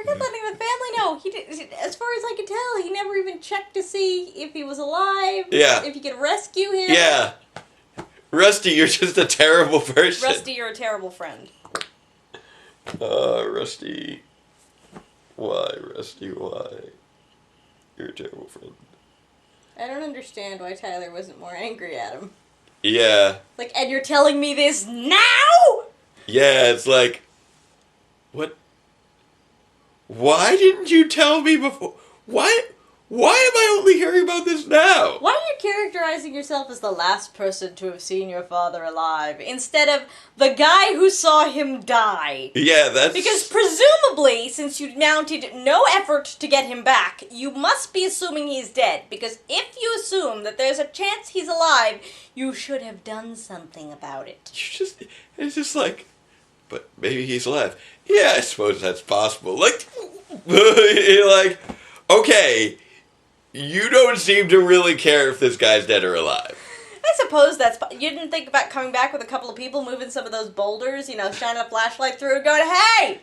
Forget letting the family know. He did, as far as I can tell, he never even checked to see if he was alive. Yeah. If he could rescue him. Yeah. Rusty, you're just a terrible person. Rusty, you're a terrible friend. Rusty. Why, Rusty, why? You're a terrible friend. I don't understand why Tyler wasn't more angry at him. Yeah. Like, and you're telling me this now? Yeah, it's like, what? Why didn't you tell me before? Why am I only hearing about this now? Why are you characterizing yourself as the last person to have seen your father alive instead of the guy who saw him die? Yeah, that's... Because presumably, since you mounted no effort to get him back, you must be assuming he's dead. Because if you assume that there's a chance he's alive, you should have done something about it. It's just like, but maybe he's alive. Yeah, I suppose that's possible. Like, you're like, okay, you don't seem to really care if this guy's dead or alive. I suppose that's... You didn't think about coming back with a couple of people moving some of those boulders, you know, shining a flashlight through and going, hey!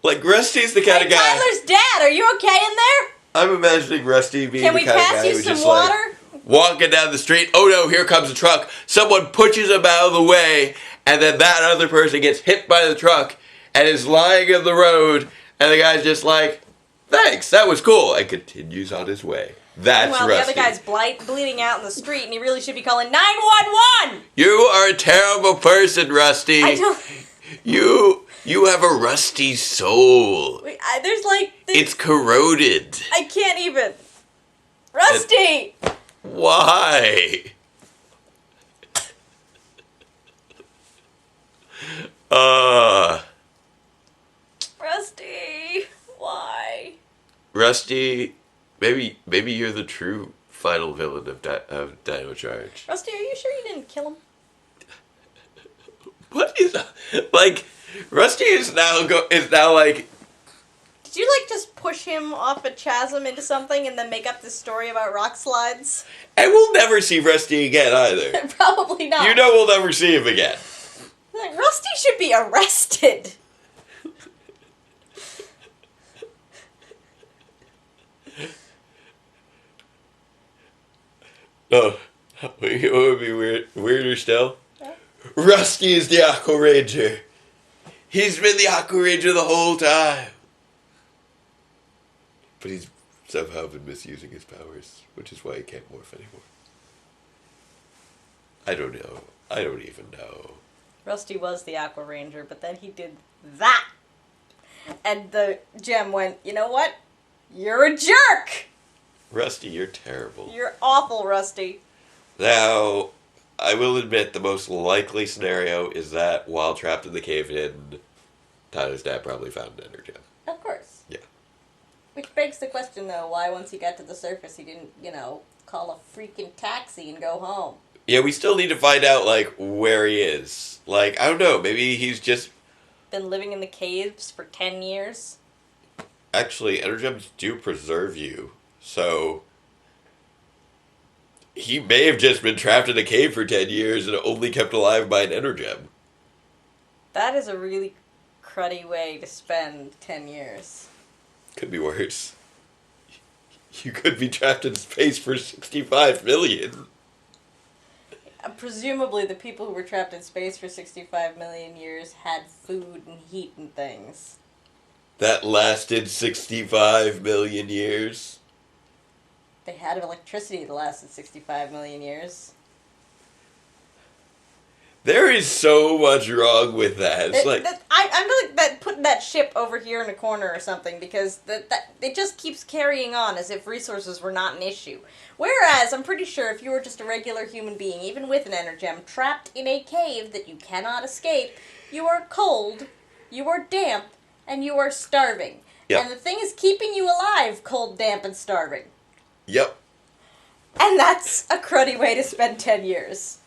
Like, Rusty's the kind of guy... Tyler's dead! Are you okay in there? I'm imagining Rusty being Can the we kind of pass guy you who's some just water? like, walking down the street, oh no, here comes a truck. Someone pushes him out of the way, and then that other person gets hit by the truck and is lying in the road, and the guy's just like, thanks, that was cool, and continues on his way. That's Well, Rusty. the other guy's bleeding out in the street, and he really should be calling 911! You are a terrible person, Rusty. I don't... You have a rusty soul. There's like... It's corroded. I can't even... Rusty! Why? Rusty! Why? Rusty, maybe you're the true final villain of Dino Charge. Rusty, are you sure you didn't kill him? What is like? Rusty is now like. Did you like just push him off a chasm into something and then make up this story about rock slides? And we'll never see Rusty again either. Probably not. You know we'll never see him again. Like, Rusty should be arrested. Oh, what would be weirder still? Yeah. Rusty is the Aqua Ranger. He's been the Aqua Ranger the whole time. But he's somehow been misusing his powers, which is why he can't morph anymore. I don't know. I don't even know. Rusty was the Aqua Ranger, but then he did that. And the gem went, you know what? You're a jerk! Rusty, you're terrible. You're awful, Rusty. Now, I will admit the most likely scenario is that while trapped in the cave in, Tyler's dad probably found an energem. Of course. Yeah. Which begs the question, though, why once he got to the surface he didn't, call a freaking taxi and go home? Yeah, we still need to find out, like, where he is. Like, I don't know, maybe he's just... Been living in the caves for 10 years? Actually, energems do preserve you, so... He may have just been trapped in a cave for 10 years and only kept alive by an energem. That is a really cruddy way to spend 10 years. Could be worse. You could be trapped in space for 65 million. Presumably the people who were trapped in space for 65 million years had food and heat and things. That lasted 65 million years. They had electricity that lasted 65 million years. There is so much wrong with that. It's I'm like putting that ship over here in a corner or something because it just keeps carrying on as if resources were not an issue. Whereas, I'm pretty sure if you were just a regular human being, even with an energem, trapped in a cave that you cannot escape, you are cold, you are damp, and you are starving. Yep. And the thing is keeping you alive, cold, damp, and starving. Yep. And that's a cruddy way to spend 10 years.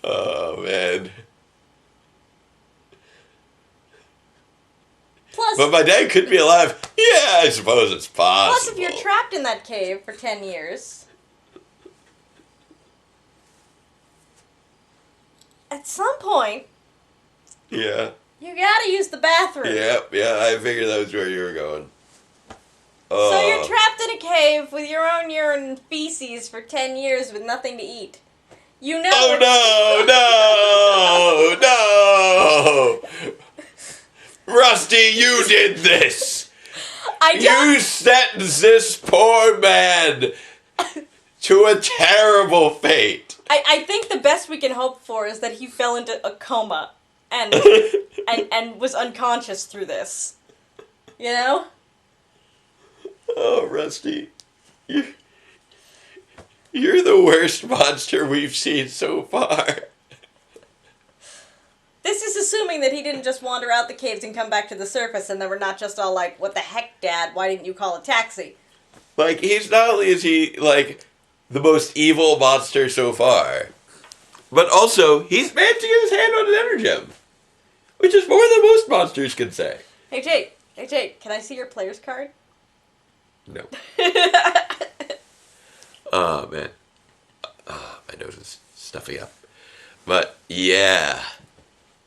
Oh, man. Plus, but my dad could be alive. Yeah, I suppose it's possible. Plus, if you're trapped in that cave for 10 years, at some point, yeah, You gotta use the bathroom. Yeah, I figured that was where you were going. So you're trapped in a cave with your own urine and feces for 10 years with nothing to eat. You know. Oh no! Rusty, you did this! You sentenced this poor man to a terrible fate. I think the best we can hope for is that he fell into a coma and was unconscious through this. You know? Oh, Rusty. You're the worst monster we've seen so far. This is assuming that he didn't just wander out the caves and come back to the surface and then we're not just all like, what the heck, Dad? Why didn't you call a taxi? Like, he's not only is he, like, the most evil monster so far, but also, he's managed to get his hand on an energem. Which is more than most monsters can say. Hey, Jake, can I see your player's card? No. Oh, man. My nose is stuffy up. But, yeah.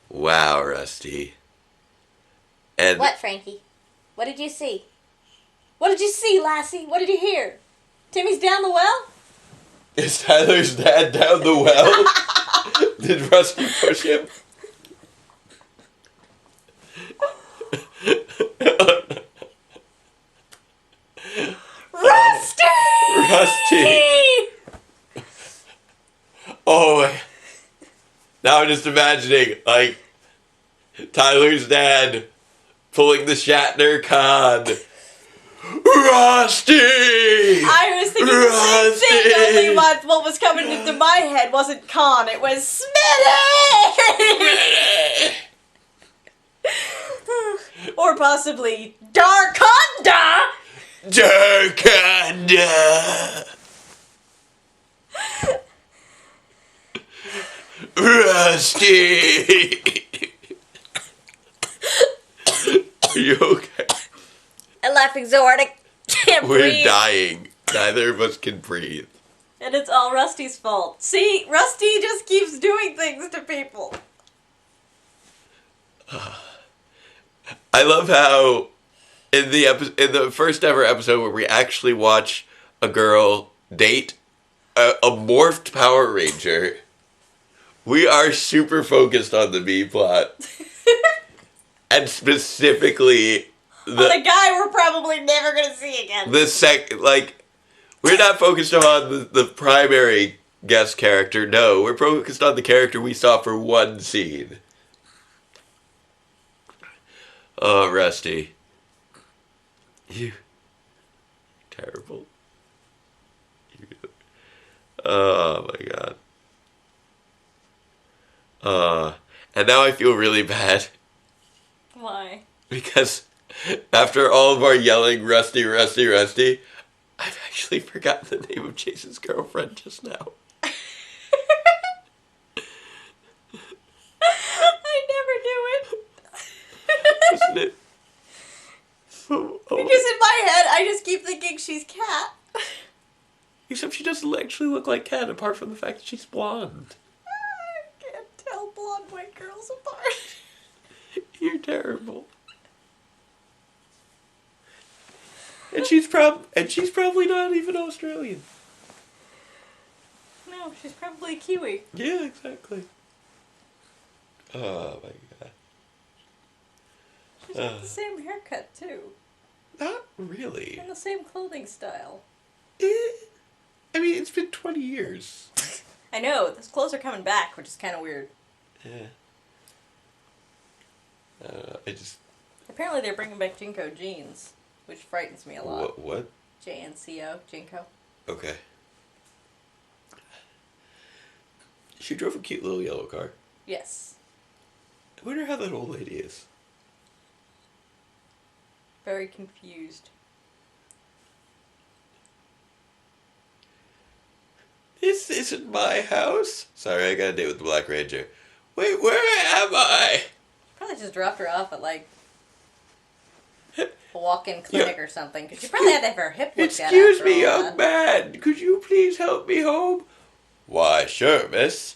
Wow, Rusty. And What, Frankie? What did you see? What did you see, Lassie? What did you hear? Timmy's down the well? Is Tyler's dad down the well? Did Rusty push him? Rusty! Oh, now I'm just imagining, like, Tyler's dad pulling the Shatner con. Rusty! I was thinking the same thing, only what was coming into my head wasn't Con, it was Smitty! Or possibly Darkonda! Darkonda! Rusty! Are you okay? I'm laughing so hard I can't We're breathe. dying. Neither of us can breathe. And it's all Rusty's fault. See, Rusty just keeps doing things to people. I love how in the first ever episode where we actually watch a girl date a morphed Power Ranger, we are super focused on the B plot. And specifically On a guy we're probably never gonna see again. We're not focused on the primary guest character, no. We're focused on the character we saw for one scene. Oh, Rusty. You. Terrible. Oh, my God. And now I feel really bad. Why? Because after all of our yelling, Rusty, Rusty, Rusty, I've actually forgotten the name of Chase's girlfriend just now. I never knew it. Isn't it? Oh. Because in my head, I just keep thinking she's Cat. Except she doesn't actually look like Kat, apart from the fact that she's blonde. I can't tell blonde white girls apart. You're terrible. And she's probably not even Australian. No, she's probably a Kiwi. Yeah, exactly. Oh my God. She's got the same haircut too. Not really. And the same clothing style. I mean, it's been 20 years. I know, those clothes are coming back, which is kind of weird. Yeah. Apparently they're bringing back Jinko jeans, which frightens me a lot. What? JNCO, Jinko. Okay. She drove a cute little yellow car. Yes. I wonder how that old lady is. Very confused. This isn't my house. Sorry, I got a date with the Black Ranger. Wait, where am I? Probably just dropped her off at like a walk-in clinic or something. Because she probably had to have her hip looked at. Excuse me, young man. Could you please help me home? Why, sure, miss.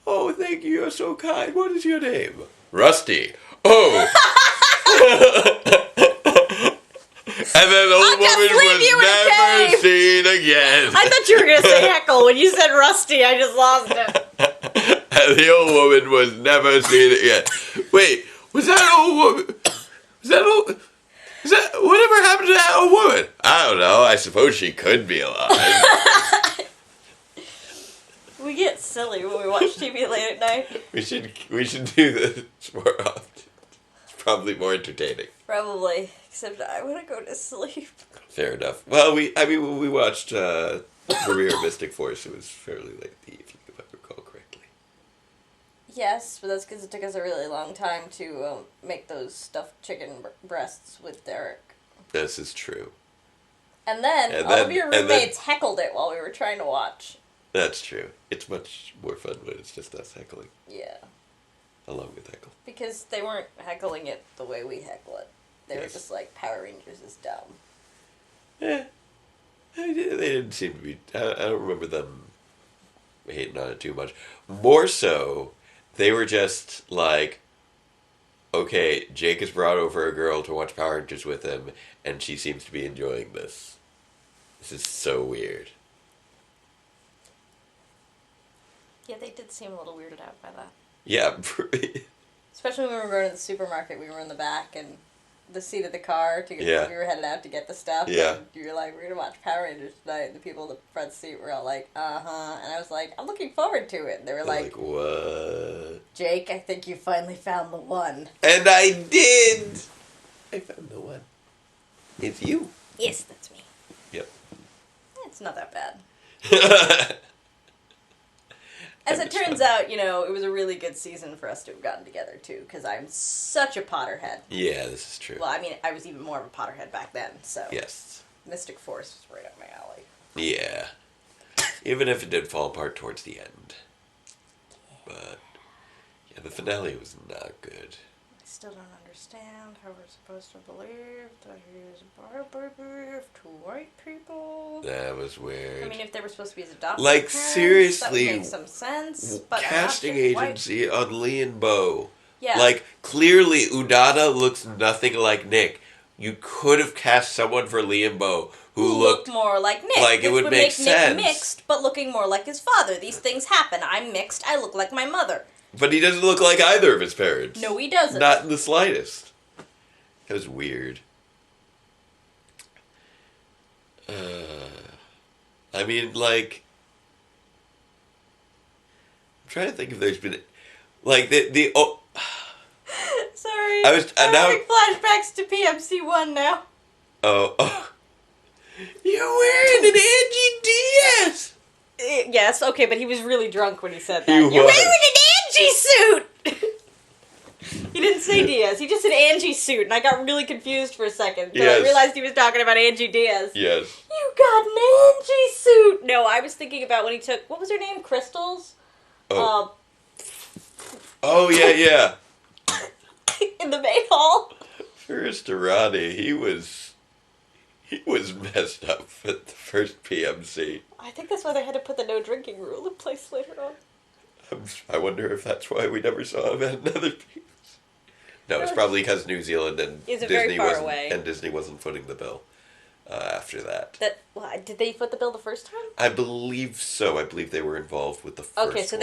Oh, thank you. You're so kind. What is your name? Rusty. Oh! And then the old woman was never seen again. I thought you were going to say heckle. When you said rusty, I just lost it. And the old woman was never seen again. Wait, was that old woman? Whatever happened to that old woman? I don't know. I suppose she could be alive. We get silly when we watch TV late at night. We should do this more often. It's probably more entertaining. Probably. Except I want to go to sleep. Fair enough. Well, when we watched Career Mystic Force, it was fairly late in the evening, if I recall correctly. Yes, but that's because it took us a really long time to make those stuffed chicken breasts with Derek. This is true. And then all of your roommates heckled it while we were trying to watch. That's true. It's much more fun when it's just us heckling. Yeah. Along with heckle. Because they weren't heckling it the way we heckle it. They were just like, Power Rangers is dumb. Yeah. They didn't seem to be... I don't remember them hating on it too much. More so, they were just like, okay, Jake has brought over a girl to watch Power Rangers with him, and she seems to be enjoying this. This is so weird. Yeah, they did seem a little weirded out by that. Yeah. Especially when we were going to the supermarket, we were in the back and the seat of the car to get, we were headed out to get the stuff. Yeah. And you were like, we're going to watch Power Rangers tonight. And the people in the front seat were all like, uh-huh. And I was like, I'm looking forward to it. And they were like, what? Jake, I think you finally found the one. And I did! I found the one. It's you. Yes, that's me. Yep. It's not that bad. As it turns out, it was a really good season for us to have gotten together, too, because I'm such a Potterhead. Yeah, this is true. Well, I mean, I was even more of a Potterhead back then, so... Yes. Mystic Force was right up my alley. Yeah. Even if it did fall apart towards the end. But, yeah, the finale was not good. I still don't understand how we're supposed to believe that he's a baby of two white people. That was weird. I mean, if they were supposed to be his adopted like, parents, seriously, that would make some sense. But casting not agency on Lee and Bo. Yeah. Like, clearly, Udada looks nothing like Nick. You could have cast someone for Lee and Bo who looked more like Nick. Like it would make sense. Nick mixed, but looking more like his father. These things happen. I'm mixed. I look like my mother. But he doesn't look like either of his parents. No, he doesn't. Not in the slightest. That was weird. I mean, like... I'm trying to think if there's been... Like, Sorry. I'm having flashbacks to PMC1 now. Oh. You're wearing an Angie Diaz! Yes, okay, but he was really drunk when he said that. He You're was. wearing an Angie suit! He didn't say Diaz, he just said Angie suit, and I got really confused for a second until I realized he was talking about Angie Diaz. Yes. You got an Angie suit! No, I was thinking about when he took, what was her name? Crystals? Oh. Oh, yeah. In the main hall. First Arani, he was messed up at the first PMC. I think that's why they had to put the no drinking rule in place later on. I wonder if that's why we never saw him at another PMC. No, it's probably because New Zealand and Disney wasn't footing the bill after that. Did they foot the bill the first time? I believe so. I believe they were involved with the first Okay, so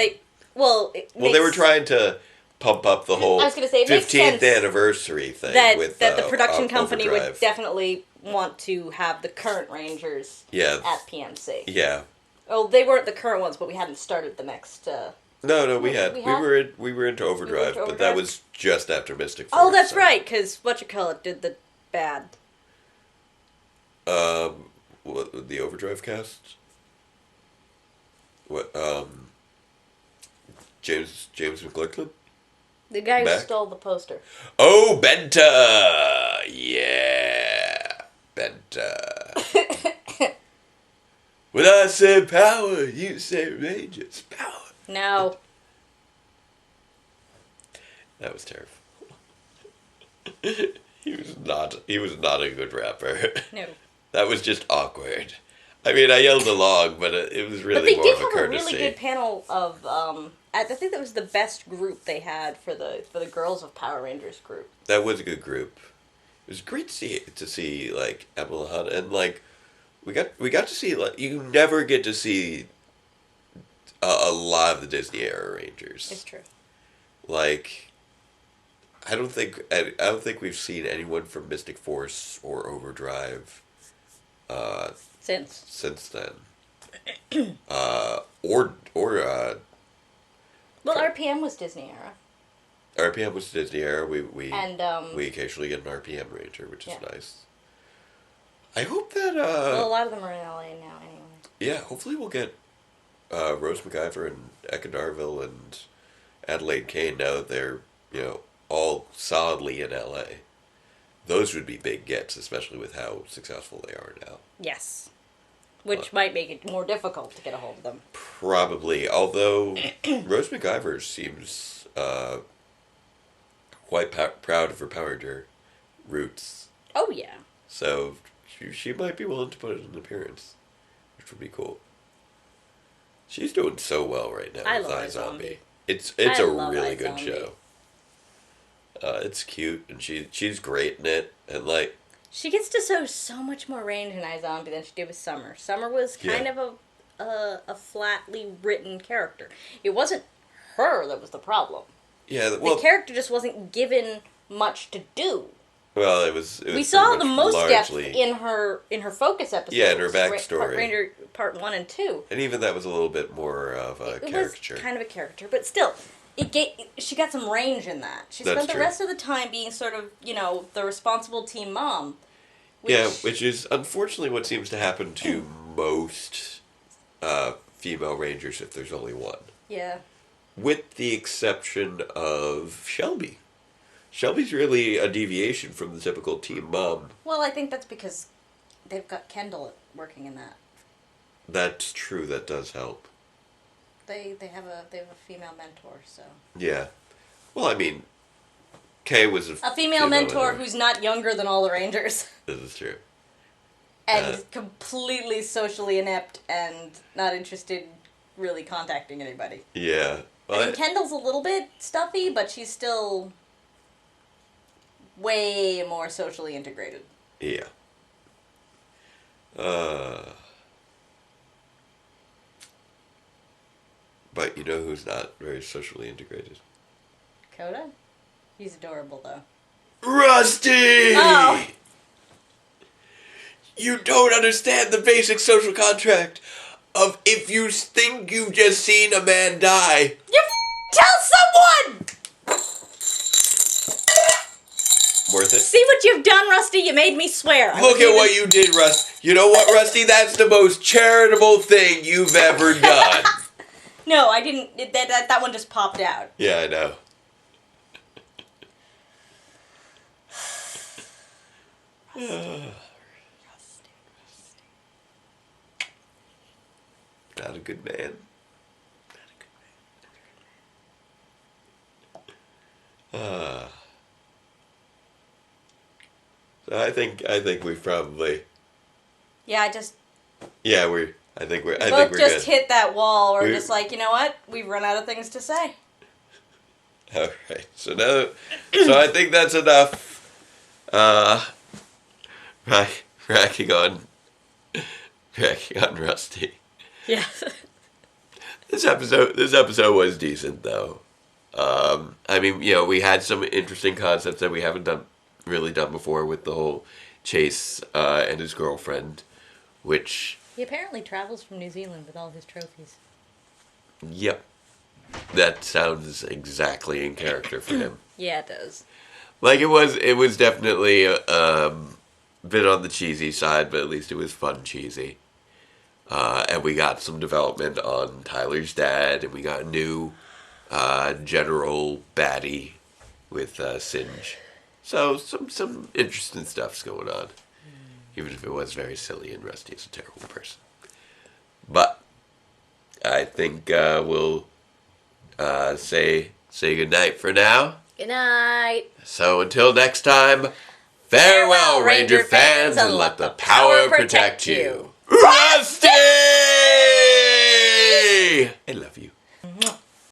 one. they were trying to pump up the whole 15th anniversary thing that with the production company Overdrive. would definitely want to have the current Rangers at PMC. Yeah. Oh, they weren't the current ones, but we hadn't started the next. No, we were into Overdrive, but that was just after Mystic Force. Oh, that's right, because whatchamacallit did the bad. What, the Overdrive cast? What, James McLaughlin? The guy who stole the poster. Oh, Benta! Yeah, Benta. When I say power, you say Rangers. Power. No. That was terrible. He was not a good rapper. No. That was just awkward. I mean, I yelled along, but it was But really they more did of a have a courtesy. really good panel of. I think that was the best group they had for the Girls of Power Rangers group. That was a good group. It was great to see like Emma Hunt, and like we got to see, like, you never get to see a lot of the Disney era Rangers. It's true. Like, I don't think we've seen anyone from Mystic Force or Overdrive since then. Or Well, RPM was Disney era. RPM was Disney era. We And we occasionally get an RPM Ranger, which is Yeah. nice. I hope that well, a lot of them are in LA now, anyway. yeah, hopefully we'll get Rose McIver and Eka Darville and Adelaide Kane now that they're, all solidly in LA. Those would be big gets, especially with how successful they are now. Yes. Which might make it more difficult to get a hold of them. Probably, although Rose McIver seems quite proud of her Power Ranger roots. Oh, yeah. So she might be willing to put in an appearance, which would be cool. She's doing so well right now I with love iZombie. iZombie. It's I a love really good iZombie. show. It's cute, and she's great in it, and like, She gets to show so much more range in iZombie than she did with Summer. Summer was kind Yeah. of a flatly written character. It wasn't her that was the problem. yeah, The well, character just wasn't given much to do. it was We saw pretty the much most depth largely, in her focus episodes. Yeah, in her backstory. Ranger Part 1 and 2. and even that was a little bit more of a It caricature. was kind of a caricature, but still, she got some range in that. She That's spent the true. rest of the time being sort of, the responsible teen mom. Which is unfortunately what seems to happen to most female rangers if there's only one. Yeah. With the exception of Shelby. Shelby's really a deviation from the typical teen mom. Well, I think that's because they've got Kendall working in that. That's true, that does help. They have a female mentor, so Yeah. Well, I mean, Kay was a female mentor who's not younger than all the Rangers This is true. and is completely socially inept and not interested in really contacting anybody. Yeah. I mean, Kendall's a little bit stuffy, but she's still way more socially integrated. Yeah. But you know who's not very socially integrated? Coda? He's adorable, though. Rusty! Oh. You don't understand the basic social contract of if you think you've just seen a man die. You tell someone! Worth it? See what you've done, Rusty? You made me swear. Look at what you did, Rust. You know what, Rusty? That's the most charitable thing you've ever done. No, I didn't. That one just popped out. Yeah, I know. Not a good man. So I think we've probably. Yeah, I think we're both just good. hit that wall. We're We- just like, you know what? We've run out of things to say. All right. So I think that's enough. Racking on Rusty. Yeah. This episode was decent though. I mean, we had some interesting concepts that we haven't really done before with the whole Chase and his girlfriend, which. He apparently travels from New Zealand with all his trophies. Yep. That sounds exactly in character for him. Yeah, it does. Like, it was definitely a bit on the cheesy side, but at least it was fun cheesy. And we got some development on Tyler's dad, and we got a new general baddie with Singe. So some interesting stuff's going on. Even if it was very silly and Rusty is a terrible person. But I think we'll say goodnight for now. Good night. So until next time, farewell, Ranger fans, and let the power protect you. Rusty! I love